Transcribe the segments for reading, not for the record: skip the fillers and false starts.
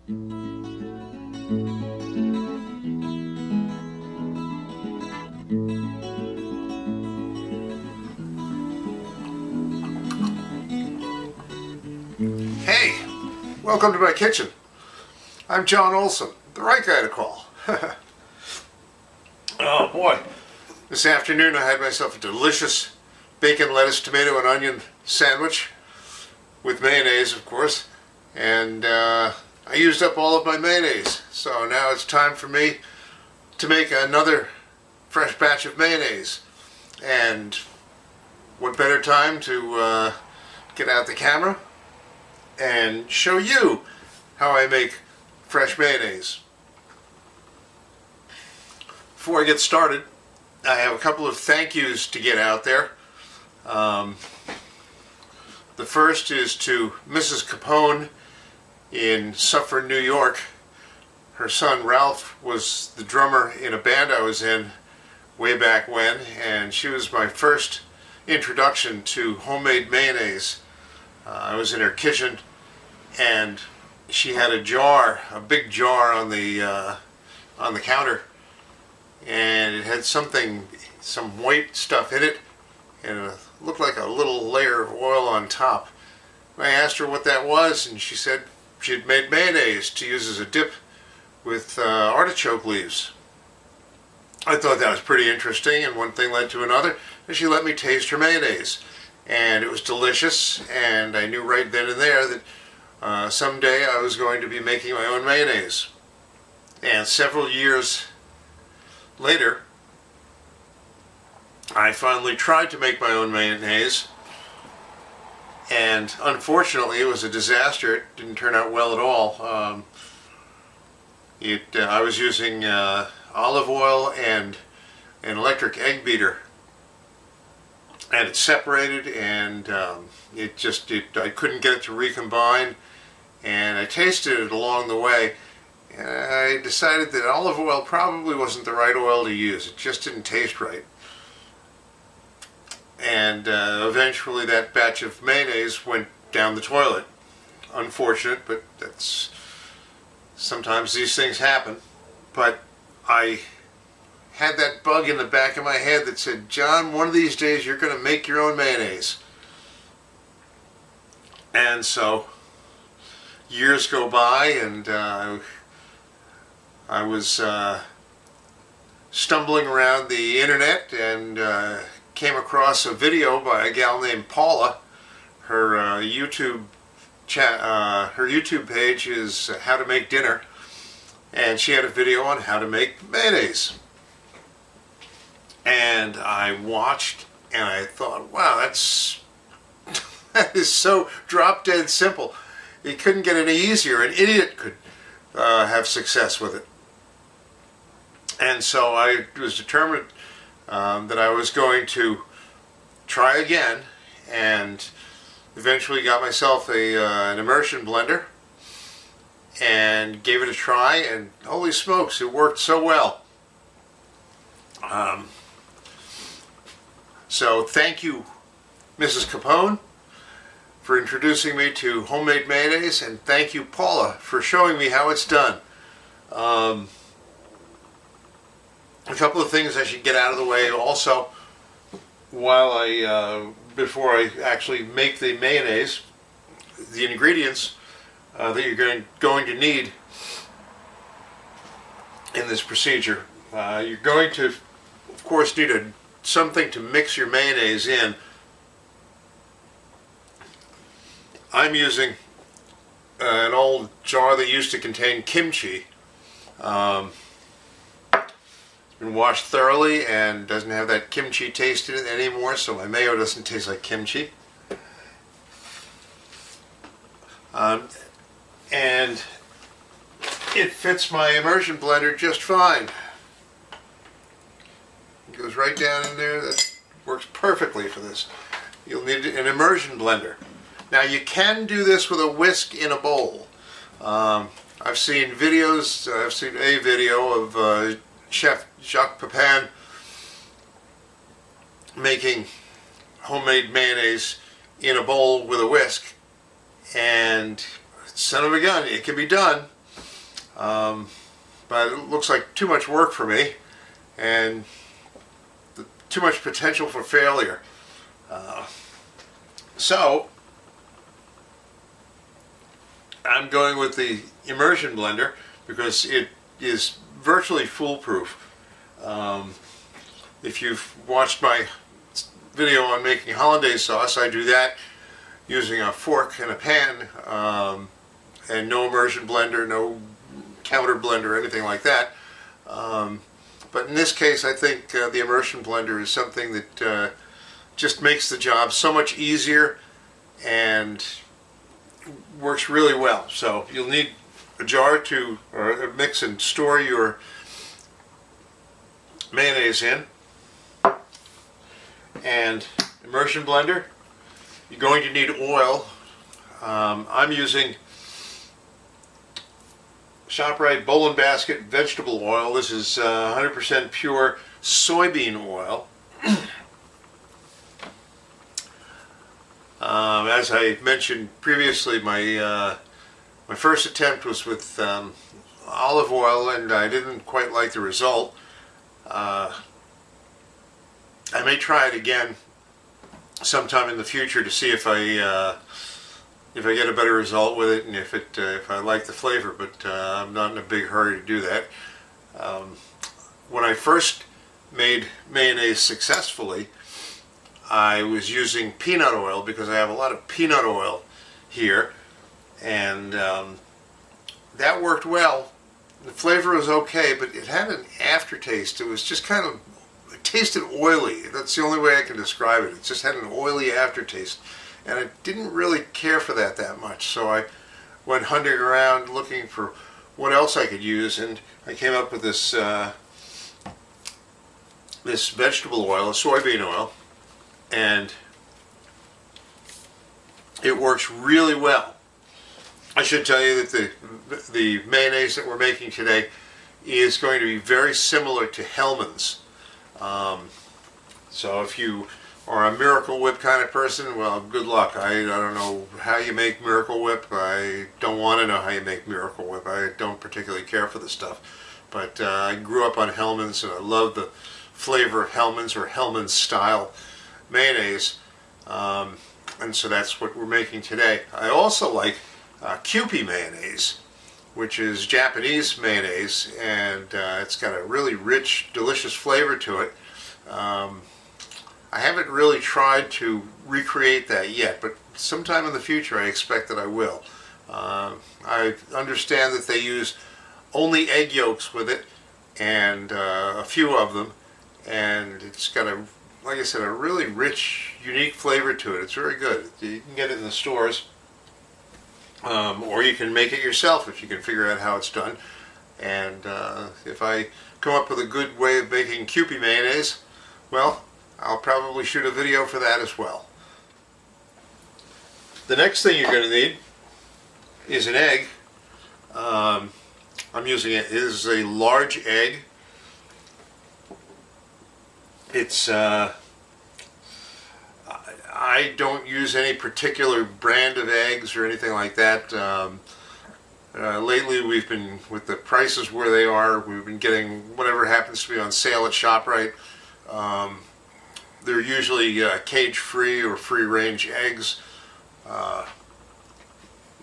Hey, welcome to my kitchen. I'm John Olson, the right guy to call. Oh boy, this afternoon I had myself a delicious bacon, lettuce, tomato, and onion sandwich with mayonnaise, of course, and I used up all of my mayonnaise, so now it's time for me to make another fresh batch of mayonnaise. And what better time to get out the camera and show you how I make fresh mayonnaise. Before I get started, I have a couple of thank yous to get out there. The first is to Mrs. Capone in Suffern, New York. Her son Ralph was the drummer in a band I was in way back when, and she was my first introduction to homemade mayonnaise. I was in her kitchen and she had a jar, a big jar on the counter, and it had some white stuff in it, and it looked like a little layer of oil on top. I asked her what that was, and she said she had made mayonnaise to use as a dip with artichoke leaves. I thought that was pretty interesting, and one thing led to another, and she let me taste her mayonnaise, and it was delicious, and I knew right then and there that someday I was going to be making my own mayonnaise. And several years later, I finally tried to make my own mayonnaise, and unfortunately it was a disaster. It didn't turn out well at all. I was using olive oil and an electric egg beater, and it separated, and I couldn't get it to recombine, and I tasted it along the way, and I decided that olive oil probably wasn't the right oil to use. It just didn't taste right. And eventually that batch of mayonnaise went down the toilet. Unfortunate, but sometimes these things happen. But I had that bug in the back of my head that said, John, one of these days you're going to make your own mayonnaise. And so years go by, and I was stumbling around the internet and came across a video by a gal named Paula. Her YouTube page is How to Make Dinner, and she had a video on how to make mayonnaise. And I watched, and I thought, wow, that is so drop dead simple. It couldn't get any easier. An idiot could have success with it. And so I was determined that I was going to try again, and eventually got myself an Immersion Blender and gave it a try, and holy smokes, it worked so well. So thank you, Mrs. Capone, for introducing me to homemade mayonnaise, and thank you, Paula, for showing me how it's done. A couple of things I should get out of the way also while before I actually make the mayonnaise. The ingredients that you're going to need in this procedure. You're going to, of course, need something to mix your mayonnaise in. I'm using an old jar that used to contain kimchi. Been washed thoroughly and doesn't have that kimchi taste in it anymore, so my mayo doesn't taste like kimchi. And it fits my immersion blender just fine. It goes right down in there. That works perfectly for this. You'll need an immersion blender. Now you can do this with a whisk in a bowl. I've seen videos. I've seen a video of Chef Jacques Pepin making homemade mayonnaise in a bowl with a whisk, and son of a gun, it can be done. but it looks like too much work for me and too much potential for failure. So I'm going with the Immersion Blender because it is virtually foolproof. If you've watched my video on making hollandaise sauce, I do that using a fork and a pan, and no immersion blender, no counter blender, anything like that. But in this case, I think the immersion blender is something that just makes the job so much easier and works really well. So you'll need a jar or mix and store your mayonnaise in, and immersion blender. You're going to need oil. I'm using ShopRite Bowl and Basket vegetable oil. This is 100% pure soybean oil. As I mentioned previously, my first attempt was with olive oil, and I didn't quite like the result. I may try it again sometime in the future to see if I get a better result with it, and if I like the flavor. But I'm not in a big hurry to do that. When I first made mayonnaise successfully, I was using peanut oil because I have a lot of peanut oil here, and that worked well. The flavor was okay, but it had an aftertaste. It was just kind of, it tasted oily. That's the only way I can describe it. It just had an oily aftertaste, and I didn't really care for that much. So I went hunting around looking for what else I could use, and I came up with this this vegetable oil, soybean oil, and it works really well. I should tell you that the mayonnaise that we're making today is going to be very similar to Hellman's. So if you are a Miracle Whip kind of person, well, good luck. I don't know how you make Miracle Whip. I don't want to know how you make Miracle Whip. I don't particularly care for the stuff. But I grew up on Hellman's, and I love the flavor of Hellman's or Hellman's style mayonnaise. And so that's what we're making today. I also like Kewpie mayonnaise, which is Japanese mayonnaise, and it's got a really rich, delicious flavor to it. I haven't really tried to recreate that yet, but sometime in the future I expect that I will. I understand that they use only egg yolks with it, and a few of them, and it's got a, like I said, a really rich, unique flavor to it. It's very good. You can get it in the stores, or you can make it yourself if you can figure out how it's done. And if I come up with a good way of making Kewpie mayonnaise, well, I'll probably shoot a video for that as well. The next thing you're going to need is an egg. I'm using it. It is a large egg. It's I don't use any particular brand of eggs or anything like that. Lately we've been, with the prices where they are, we've been getting whatever happens to be on sale at ShopRite. They're usually cage-free or free-range eggs.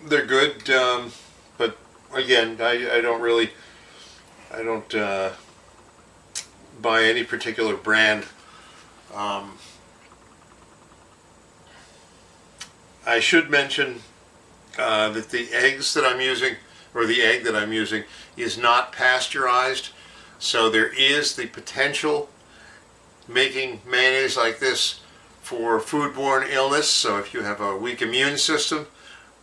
They're good, but again, I don't buy any particular brand. I should mention that the eggs that I'm using, or the egg that I'm using, is not pasteurized, so there is the potential making mayonnaise like this for food-borne illness. So if you have a weak immune system,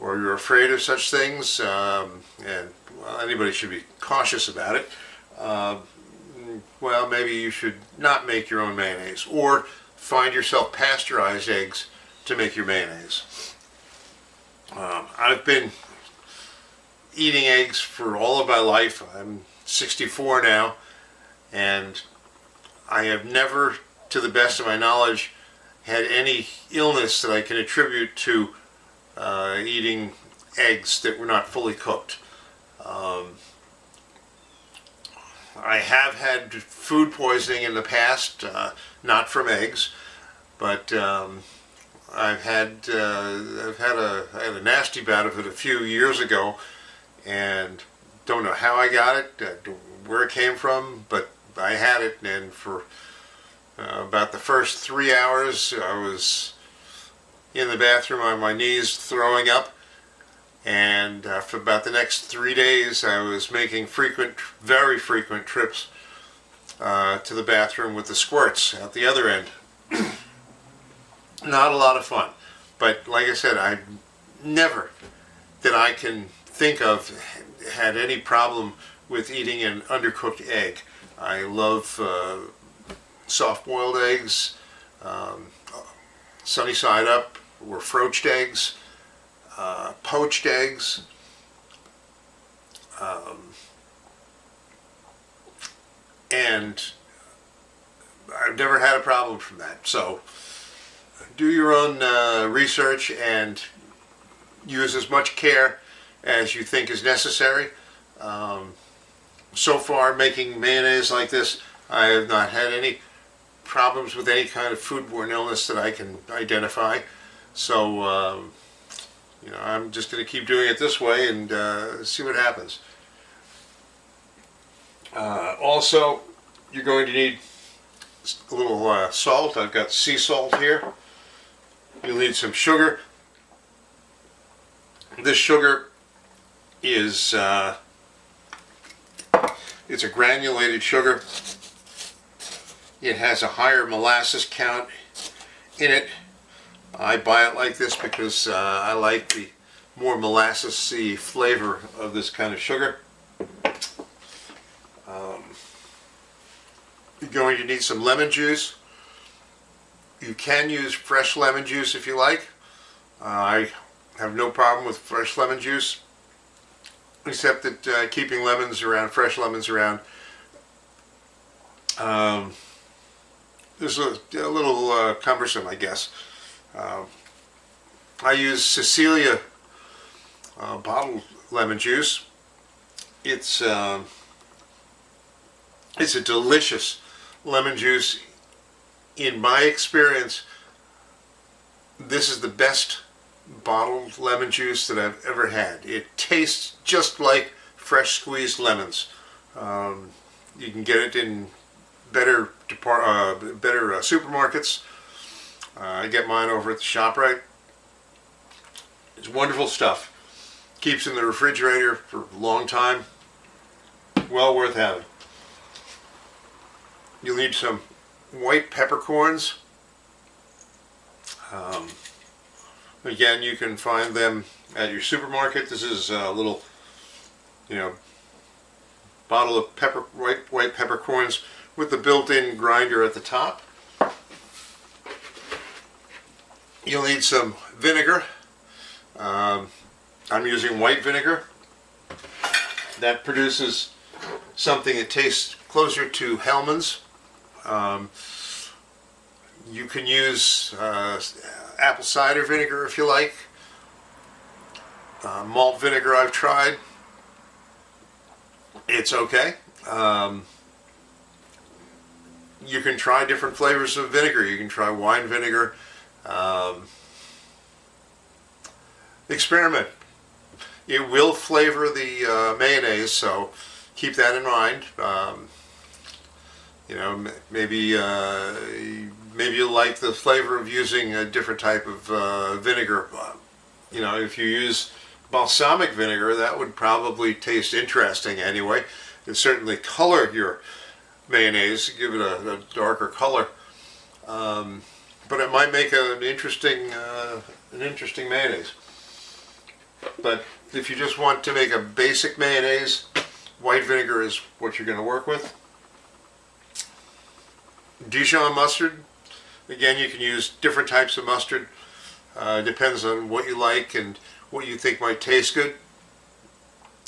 or you're afraid of such things, and well, anybody should be cautious about it, well, maybe you should not make your own mayonnaise, or find yourself pasteurized eggs to make your mayonnaise. I've been eating eggs for all of my life. I'm 64 now, and I have never, to the best of my knowledge, had any illness that I can attribute to eating eggs that were not fully cooked. I have had food poisoning in the past, not from eggs, but I had a nasty bout of it a few years ago, and don't know how I got it, where it came from, but I had it, and for about the first 3 hours I was in the bathroom on my knees throwing up, and for about the next 3 days I was making very frequent trips to the bathroom with the squirts at the other end. Not a lot of fun, but like I said, I never that I can think of had any problem with eating an undercooked egg. I love soft-boiled eggs, sunny side up, or froached eggs, poached eggs, and I've never had a problem from that. So do your own research and use as much care as you think is necessary. So far, making mayonnaise like this, I have not had any problems with any kind of foodborne illness that I can identify. So, you know, I'm just going to keep doing it this way and see what happens. Also, you're going to need a little salt. I've got sea salt here. You'll need some sugar. This sugar is it's a granulated sugar. It has a higher molasses count in it. I buy it like this because I like the more molasses-y flavor of this kind of sugar. You're going to need some lemon juice. You can use fresh lemon juice if you like. I have no problem with fresh lemon juice, except that keeping fresh lemons around, is a little cumbersome, I guess. I use Cecilia bottled lemon juice. It's a delicious lemon juice. In my experience, this is the best bottled lemon juice that I've ever had. It tastes just like fresh squeezed lemons. You can get it in better supermarkets. I get mine over at the ShopRite. It's wonderful stuff. Keeps in the refrigerator for a long time. Well worth having. You'll need some white peppercorns. Again, you can find them at your supermarket. This is a little, bottle of white peppercorns with the built-in grinder at the top. You'll need some vinegar. I'm using white vinegar. That produces something that tastes closer to Hellman's. You can use apple cider vinegar if you like. Malt vinegar I've tried. It's okay. You can try different flavors of vinegar. You can try wine vinegar. Experiment. It will flavor the mayonnaise, so keep that in mind. Maybe you'll like the flavor of using a different type of vinegar. If you use balsamic vinegar, that would probably taste interesting anyway. It certainly color your mayonnaise, give it a darker color. But it might make an interesting mayonnaise. But if you just want to make a basic mayonnaise, white vinegar is what you're going to work with. Dijon mustard. Again, you can use different types of mustard. Depends on what you like and what you think might taste good.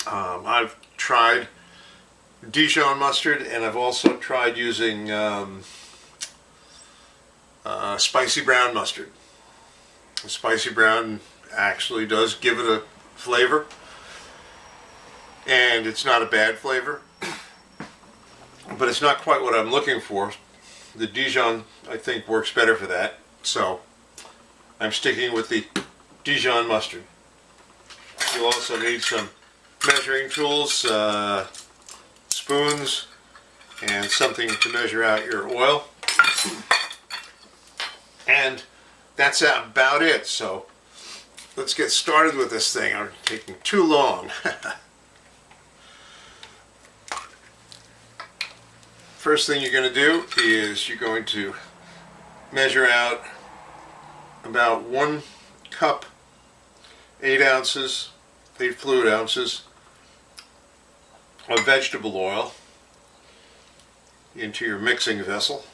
I've tried Dijon mustard, and I've also tried using spicy brown mustard. The spicy brown actually does give it a flavor, and it's not a bad flavor. but it's not quite what I'm looking for. The Dijon, I think, works better for that, so I'm sticking with the Dijon Mustard. You'll also need some measuring tools, spoons, and something to measure out your oil. And that's about it, so let's get started with this thing. I'm taking too long. First thing you're going to do is you're going to measure out about 1 cup, 8 fluid ounces of vegetable oil into your mixing vessel.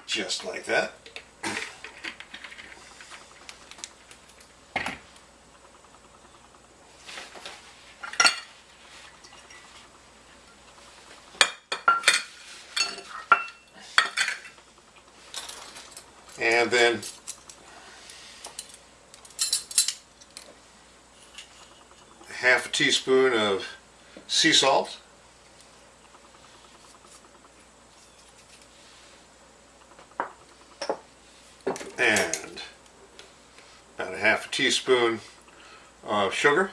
Just like that. And then half a teaspoon of sea salt. And about a half a teaspoon of sugar.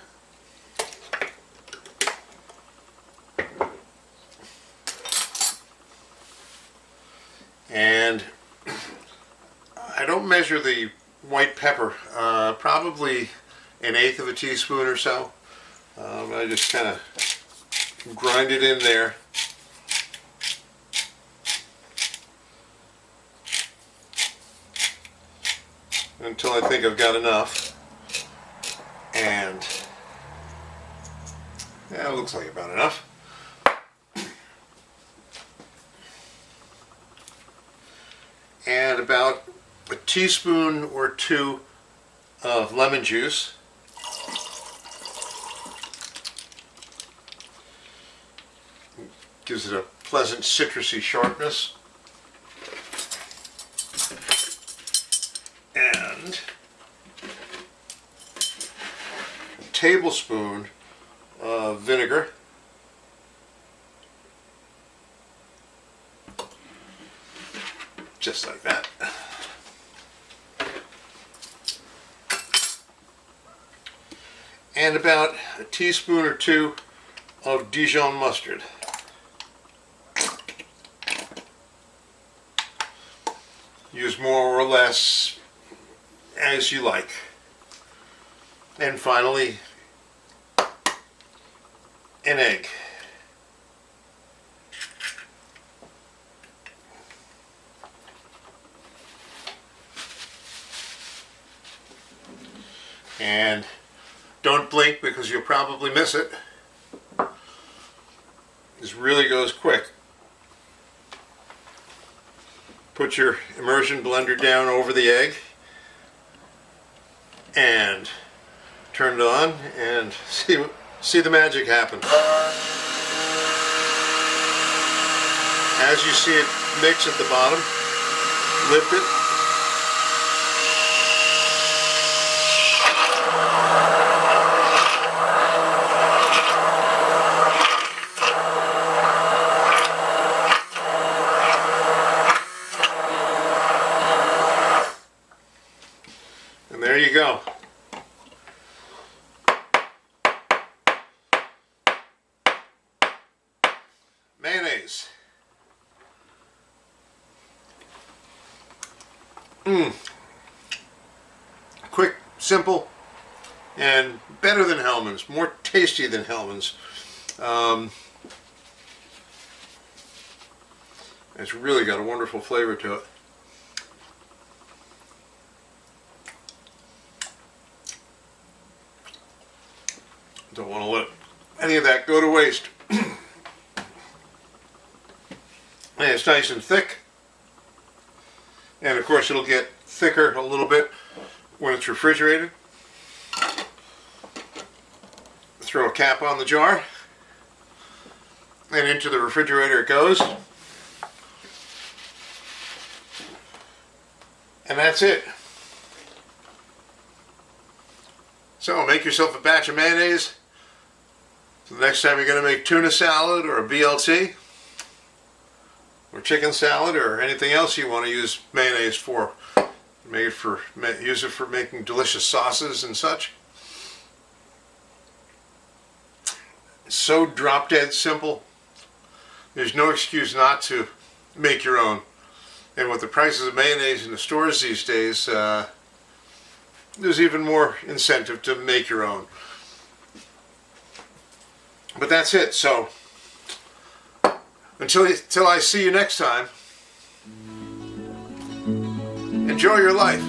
And I don't measure the white pepper, probably 1/8 of a teaspoon or so. I just kind of grind it in there. Until I think I've got enough. And yeah, it looks like about enough. And about a teaspoon or 2 of lemon juice. Gives it a pleasant citrusy sharpness. And a tablespoon of vinegar. Just like that. And about a teaspoon or 2 of Dijon Mustard. Use more or less as you like. And finally, an egg. And don't blink because you'll probably miss it. This really goes quick. Put your immersion blender down over the egg and turn it on and see the magic happen. As you see it mix at the bottom, lift it. And there you go. Mayonnaise. Quick, simple, and better than Hellman's. More tasty than Hellman's. It's really got a wonderful flavor to it. Don't want to let any of that go to waste. And it's nice and thick. And of course it'll get thicker a little bit when it's refrigerated. Throw a cap on the jar. And into the refrigerator it goes. And that's it. So make yourself a batch of mayonnaise. So the next time you're going to make tuna salad or a BLT or chicken salad or anything else you want to use mayonnaise for, use it for making delicious sauces and such. It's so drop dead simple. There's no excuse not to make your own. And with the prices of mayonnaise in the stores these days, there's even more incentive to make your own. But that's it. So until I see you next time, enjoy your life.